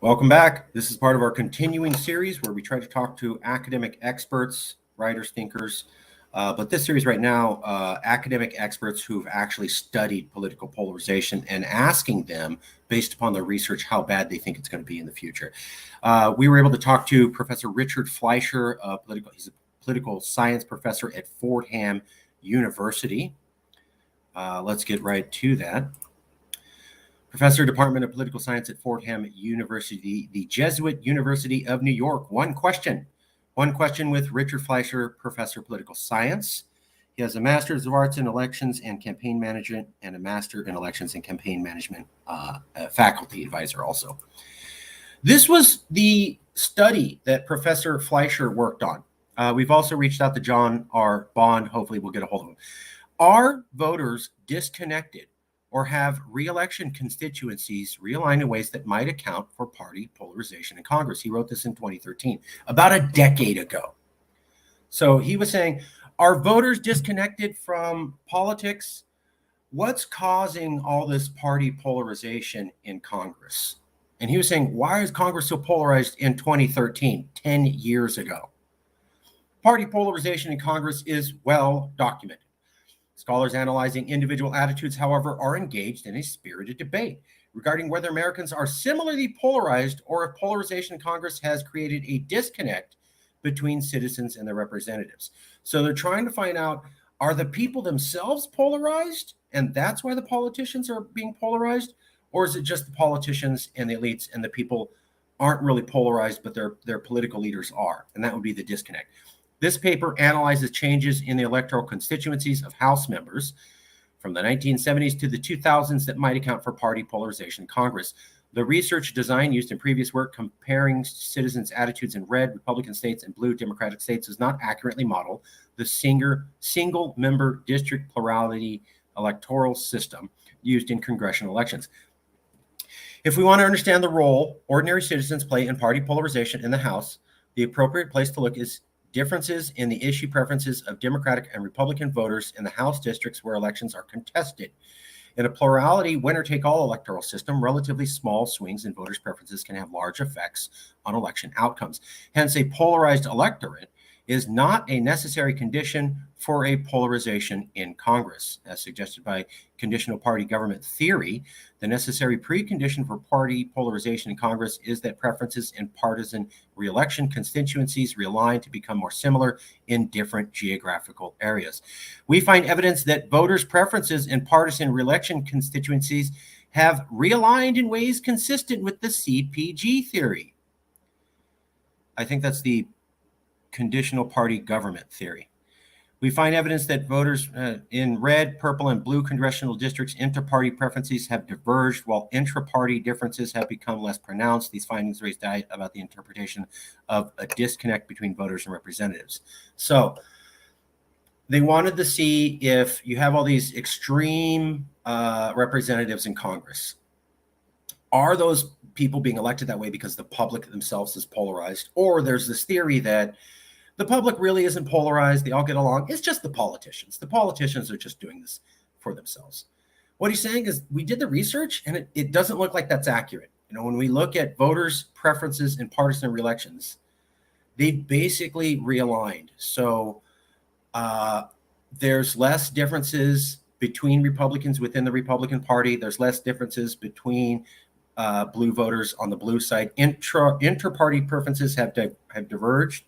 Welcome back. This is part of our continuing series where we try to talk to academic experts, writers, thinkers. But this series right now, academic experts who've actually studied political polarization and asking them, based upon their research, how bad they think it's going to be in the future. We were able to talk to Professor Richard Fleisher, he's a political science professor at Fordham University. Let's get right to that. Professor, Department of Political Science at Fordham University, the Jesuit University of New York. One question with Richard Fleisher, Professor of Political Science. He has a Master's of Arts in Elections and Campaign Management and a Master in Elections and Campaign Management faculty advisor also. This was the study that Professor Fleisher worked on. We've also reached out to John R. Bond. Hopefully we'll get a hold of him. Are voters disconnected or have re-election constituencies realigned in ways that might account for party polarization in Congress? He wrote this in 2013, about a decade ago. So he was saying, are voters disconnected from politics? What's causing all this party polarization in Congress? And he was saying, why is Congress so polarized in 2013, 10 years ago? Party polarization in Congress is well documented. Scholars analyzing individual attitudes, however, are engaged in a spirited debate regarding whether Americans are similarly polarized or if polarization in Congress has created a disconnect between citizens and their representatives. So they're trying to find out, are the people themselves polarized and that's why the politicians are being polarized? Or is it just the politicians and the elites and the people aren't really polarized, but their political leaders are? And that would be the disconnect. This paper analyzes changes in the electoral constituencies of House members from the 1970s to the 2000s that might account for party polarization in Congress. The research design used in previous work comparing citizens' attitudes in red Republican states and blue Democratic states does not accurately model the single-member district plurality electoral system used in congressional elections. If we want to understand the role ordinary citizens play in party polarization in the House, the appropriate place to look is differences in the issue preferences of Democratic and Republican voters in the House districts where elections are contested. In a plurality winner-take-all electoral system, relatively small swings in voters' preferences can have large effects on election outcomes. Hence, a polarized electorate is not a necessary condition for a polarization in Congress. As suggested by conditional party government theory, the necessary precondition for party polarization in Congress is that preferences in partisan re-election constituencies realign to become more similar in different geographical areas. We find evidence that voters' preferences in partisan re-election constituencies have realigned in ways consistent with the CPG theory. I think that's the conditional party government theory. We find evidence that voters in red, purple, and blue congressional districts, inter-party preferences have diverged while intra-party differences have become less pronounced. These findings raise doubt about the interpretation of a disconnect between voters and representatives. So they wanted to see if you have all these extreme representatives in Congress. Are those people being elected that way because the public themselves is polarized? Or there's this theory that the public really isn't polarized. They all get along. It's just the politicians. The politicians are just doing this for themselves. What he's saying is we did the research and it doesn't look like that's accurate. You know, when we look at voters' preferences in partisan re-elections, they basically realigned. So there's less differences between Republicans within the Republican Party. There's less differences between blue voters on the blue side. Inter-party preferences have diverged,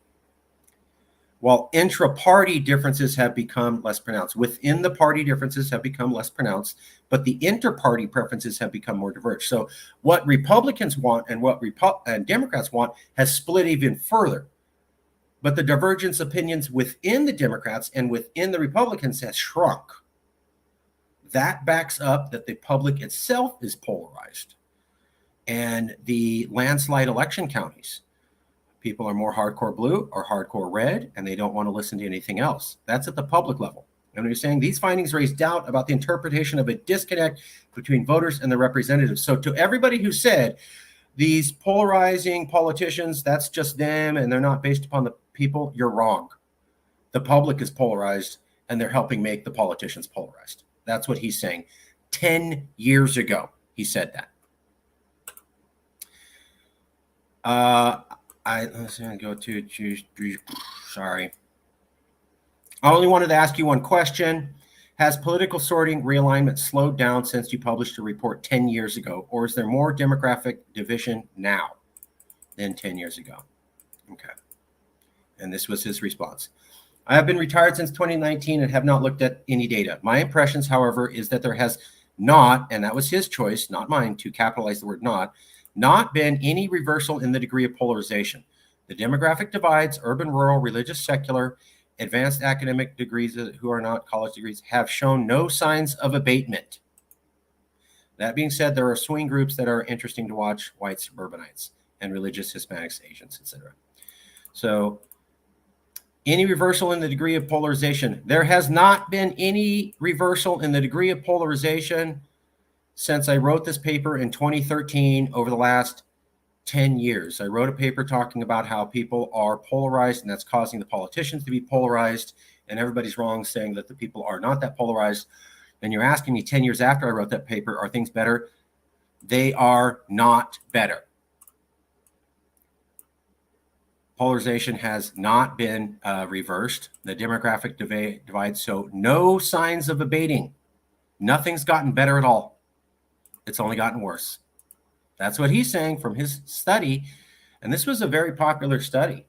while intra-party differences have become less pronounced. Within the party, differences have become less pronounced, but the inter-party preferences have become more diverged. So what Republicans want and what Democrats want has split even further. But the divergence opinions within the Democrats and within the Republicans has shrunk. That backs up that the public itself is polarized. And the landslide election counties, people are more hardcore blue or hardcore red, and they don't want to listen to anything else. That's at the public level. And we're saying these findings raise doubt about the interpretation of a disconnect between voters and the representatives. So to everybody who said these polarizing politicians, that's just them and they're not based upon the people, you're wrong. The public is polarized and they're helping make the politicians polarized. That's what he's saying. 10 years ago, he said that. Let's go to sorry. I only wanted to ask you one question. Has political sorting realignment slowed down since you published a report 10 years ago, or is there more demographic division now than 10 years ago? Okay. And this was his response. I have been retired since 2019 and have not looked at any data. My impressions, however, is that there has not, and that was his choice, not mine, to capitalize the word not been any reversal in the degree of polarization. The demographic divides, urban, rural, religious, secular, advanced academic degrees who are not college degrees, have shown no signs of abatement. That being said, there are swing groups that are interesting to watch: white suburbanites and religious Hispanics, Asians, etc. So any reversal in the degree of polarization? There has not been any reversal in the degree of polarization since I wrote this paper in 2013 over the last 10 years. I wrote a paper talking about how people are polarized, and that's causing the politicians to be polarized, and everybody's wrong saying that the people are not that polarized. And you're asking me 10 years after I wrote that paper, are things better? They are not better. Polarization has not been reversed. The demographic divide, so no signs of abating. Nothing's gotten better at all. It's only gotten worse. That's what he's saying from his study. And this was a very popular study.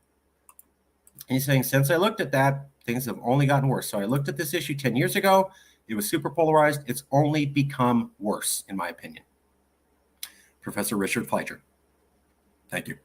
And he's saying, since I looked at that, things have only gotten worse. So I looked at this issue 10 years ago. It was super polarized. It's only become worse, in my opinion. Professor Richard Fleisher. Thank you.